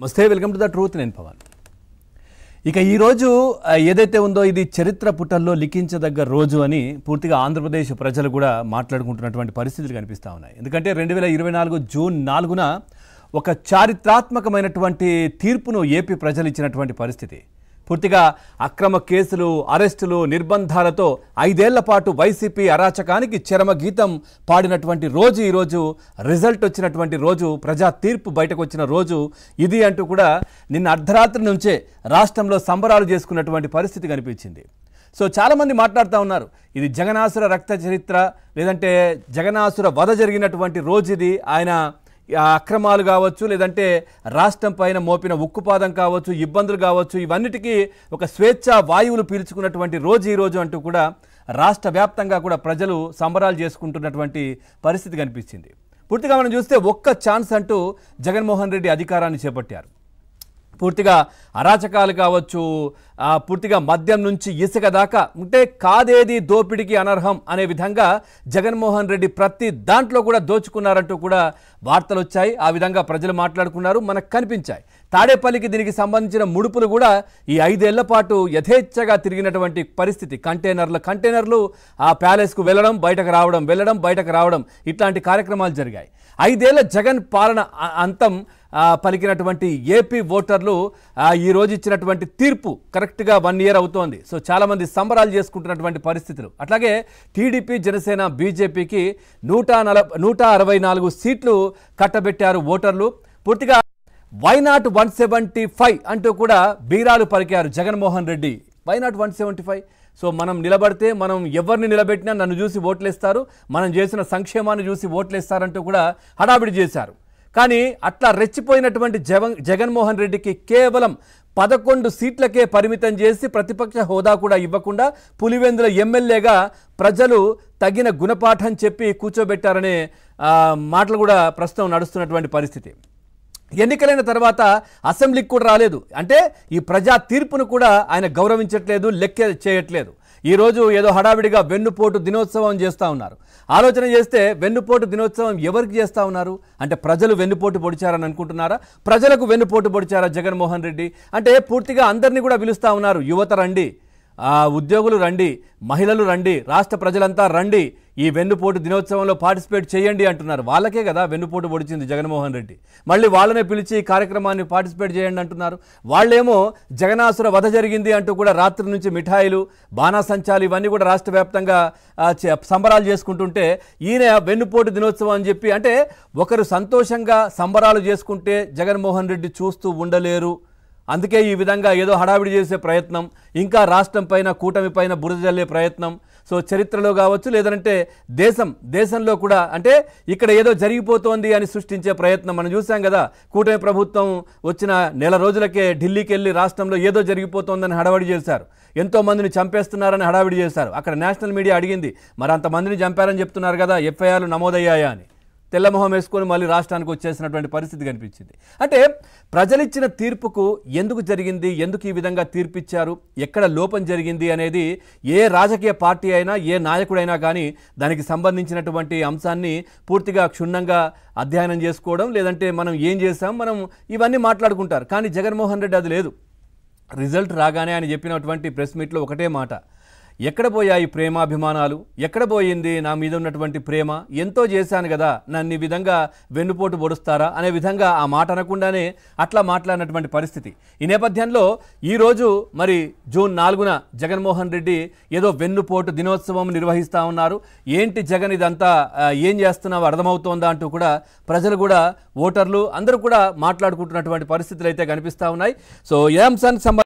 నమస్తే, welcome to the truth. నేను పవన్. ఇక ఈరోజు ఏదైతే ఉందో ఇది చరిత్ర పుటల్లో లిఖించదగ్గ రోజు అని పూర్తిగా ఆంధ్రప్రదేశ్ ప్రజలు కూడా మాట్లాడుకుంటున్నటువంటి పరిస్థితులు కనిపిస్తూ ఉన్నాయి. ఎందుకంటే 2024 జూన్ 4న ఒక చారిత్రాత్మకమైనటువంటి తీర్పును ఏపీ ప్రజలు ఇచ్చినటువంటి పరిస్థితి. పూర్తిగా అక్రమ కేసులు, అరెస్టులు, నిర్బంధాలతో 5 ఏళ్ల పాటు వైసీపీ అరాచకానికి చరమగీతం పాడినటువంటి రోజు ఈరోజు, రిజల్ట్ వచ్చినటువంటి రోజు, ప్రజా తీర్పు బయటకు వచ్చిన రోజు ఇది అంటూ కూడా నిన్న అర్ధరాత్రి నుంచే రాష్ట్రంలో సంబరాలు చేసుకున్నటువంటి పరిస్థితి కనిపించింది. సో చాలామంది మాట్లాడుతూ ఉన్నారు, ఇది జగనాసుర రక్త చరిత్ర, లేదంటే జగనాసుర వధ జరిగినటువంటి రోజు ఇది. ఆయన అక్రమాలు కావచ్చు, లేదంటే రాష్ట్రం పైన మోపిన ఉక్కుపాదం కావచ్చు, ఇబ్బందులు కావచ్చు, ఇవన్నిటికీ ఒక స్వేచ్ఛా వాయువులు పీల్చుకున్నటువంటి రోజు ఈరోజు అంటూ కూడా రాష్ట్ర వ్యాప్తంగా కూడా ప్రజలు సంబరాలు చేసుకుంటున్నటువంటి పరిస్థితి కనిపించింది. పూర్తిగా మనం చూస్తే ఒక్క ఛాన్స్ అంటూ జగన్మోహన్ రెడ్డి అధికారాన్ని చేపట్టారు. పూర్తిగా అరాచకాలు కావచ్చు, పూర్తిగా మద్యం నుంచి ఇసుక దాకా ఉంటే కాదేది దోపిడికి అనర్హం అనే విధంగా జగన్మోహన్ రెడ్డి ప్రతి దాంట్లో కూడా దోచుకున్నారంటూ కూడా వార్తలు వచ్చాయి. ఆ విధంగా ప్రజలు మాట్లాడుకున్నారు, మనకు కనిపించాయి. తాడేపల్లికి దీనికి సంబంధించిన ముడుపులు కూడా ఈ 5 ఏళ్ల పాటు యథేచ్ఛగా తిరిగినటువంటి పరిస్థితి. కంటైనర్లు ఆ ప్యాలెస్కు వెళ్ళడం, బయటకు రావడం, వెళ్ళడం, బయటకు రావడం, ఇట్లాంటి కార్యక్రమాలు జరిగాయి. 5 ఏళ్ల జగన్ పాలన అంతం పలికినటువంటి ఏపీ ఓటర్లు ఈరోజు ఇచ్చినటువంటి తీర్పు కరెక్ట్గా 1 ఇయర్ అవుతోంది. సో చాలామంది సంబరాలు చేసుకుంటున్నటువంటి పరిస్థితులు. అట్లాగే టీడీపీ, జనసేన, బీజేపీకి 164 సీట్లు కట్టబెట్టారు ఓటర్లు. పూర్తిగా వైనాట్ 175 అంటూ కూడా బీరాలు పలికారు జగన్మోహన్ రెడ్డి. వైనాట్ 175? సో మనం నిలబడితే, మనం ఎవరిని నిలబెట్టినా నన్ను చూసి ఓట్లేస్తారు, మనం చేసిన సంక్షేమాన్ని చూసి ఓట్లేస్తారంటూ కూడా హడావిడి చేశారు. కానీ అట్లా రెచ్చిపోయినటువంటి జగన్మోహన్ రెడ్డికి కేవలం 11 సీట్లకే పరిమితం చేసి ప్రతిపక్ష హోదా కూడా ఇవ్వకుండా పులివెందుల ఎమ్మెల్యేగా ప్రజలు తగిన గుణపాఠం చెప్పి కూర్చోబెట్టారనే మాటలు కూడా ప్రస్తుతం నడుస్తున్నటువంటి పరిస్థితి. ఎన్నికలైన తర్వాత అసెంబ్లీకి కూడా రాలేదు. అంటే ఈ ప్రజా తీర్పును కూడా ఆయన గౌరవించట్లేదు, లెక్క చేయట్లేదు. ఈరోజు ఏదో హడావిడిగా వెన్నుపోటు దినోత్సవం చేస్తూ ఉన్నారు. ఆలోచన చేస్తే వెన్నుపోటు దినోత్సవం ఎవరికి చేస్తూ ఉన్నారు అంటే ప్రజలు వెన్నుపోటు పొడిచారని అనుకుంటున్నారా? ప్రజలకు వెన్నుపోటు పొడిచారా జగన్మోహన్ రెడ్డి? అంటే పూర్తిగా అందరినీ కూడా పిలుస్తూ ఉన్నారు, యువత రండి, ఉద్యోగులు రండి, మహిళలు రండి, రాష్ట్ర ప్రజలంతా రండి, ఈ వెన్నుపోటు దినోత్సవంలో పార్టిసిపేట్ చేయండి అంటున్నారు. వాళ్ళకే కదా వెన్నుపోటు పొడిచింది జగన్మోహన్ రెడ్డి. మళ్ళీ వాళ్ళనే పిలిచి ఈ కార్యక్రమాన్ని పార్టిసిపేట్ చేయండి అంటున్నారు. వాళ్ళేమో జగనాసుర వధ జరిగింది అంటూ కూడా రాత్రి నుంచి మిఠాయిలు, బాణాసంచాలు ఇవన్నీ కూడా రాష్ట్ర వ్యాప్తంగా సంబరాలు చేసుకుంటుంటే ఈయన వెన్నుపోటు దినోత్సవం అని చెప్పి, అంటే ఒకరు సంతోషంగా సంబరాలు చేసుకుంటే జగన్మోహన్ రెడ్డి చూస్తూ ఉండలేరు. అందుకే ఈ విధంగా ఏదో హడావిడి చేసే ప్రయత్నం, ఇంకా రాష్ట్రం పైన, కూటమి పైన బురద జల్లే ప్రయత్నం. సో చరిత్రలో కావచ్చు, లేదంటే దేశంలో కూడా, అంటే ఇక్కడ ఏదో జరిగిపోతోంది అని సృష్టించే ప్రయత్నం మనం చూసాం కదా. కూటమి ప్రభుత్వం వచ్చిన నెల రోజులకే ఢిల్లీకి వెళ్ళి రాష్ట్రంలో ఏదో జరిగిపోతోందని హడావిడి చేశారు. ఎంతోమందిని చంపేస్తున్నారని హడావిడి చేశారు. అక్కడ నేషనల్ మీడియా అడిగింది, మరి అంతమందిని చంపారని చెప్తున్నారు కదా, ఎఫ్ఐఆర్లు నమోదయ్యాయా అని. తెల్లమొహం వేసుకొని మళ్ళీ రాష్ట్రానికి వచ్చేసినటువంటి పరిస్థితి కనిపించింది. అంటే ప్రజలిచ్చిన తీర్పుకు ఎందుకు జరిగింది, ఎందుకు ఈ విధంగా తీర్పిచ్చారు, ఎక్కడ లోపం జరిగింది అనేది ఏ రాజకీయ పార్టీ అయినా, ఏ నాయకుడైనా కానీ దానికి సంబంధించినటువంటి అంశాన్ని పూర్తిగా క్షుణ్ణంగా అధ్యయనం చేసుకోవడం, లేదంటే మనం ఏం చేసాం, మనం ఇవన్నీ మాట్లాడుకుంటారు. కానీ జగన్మోహన్ రెడ్డి అది లేదు. రిజల్ట్ రాగానే ఆయన చెప్పినటువంటి ప్రెస్ మీట్లో ఒకటే మాట, ఎక్కడ పోయాయి ప్రేమాభిమానాలు, ఎక్కడ పోయింది నా మీద ఉన్నటువంటి ప్రేమ, ఎంతో చేశాను కదా, నన్ను ఈ విధంగా వెన్నుపోటు పొడుస్తారా అనే విధంగా ఆ మాట అనకుండానే అట్లా మాట్లాడినటువంటి పరిస్థితి. ఈ నేపథ్యంలో ఈరోజు మరి జూన్ 4న జగన్మోహన్ రెడ్డి ఏదో వెన్నుపోటు దినోత్సవం నిర్వహిస్తూ ఉన్నారు. ఏంటి జగన్ ఇదంతా ఏం చేస్తున్నావు అర్థమవుతోందా అంటూ కూడా ప్రజలు కూడా, ఓటర్లు అందరూ కూడా మాట్లాడుకుంటున్నటువంటి పరిస్థితులు అయితే కనిపిస్తూ ఉన్నాయి. సో ఏ అంశానికి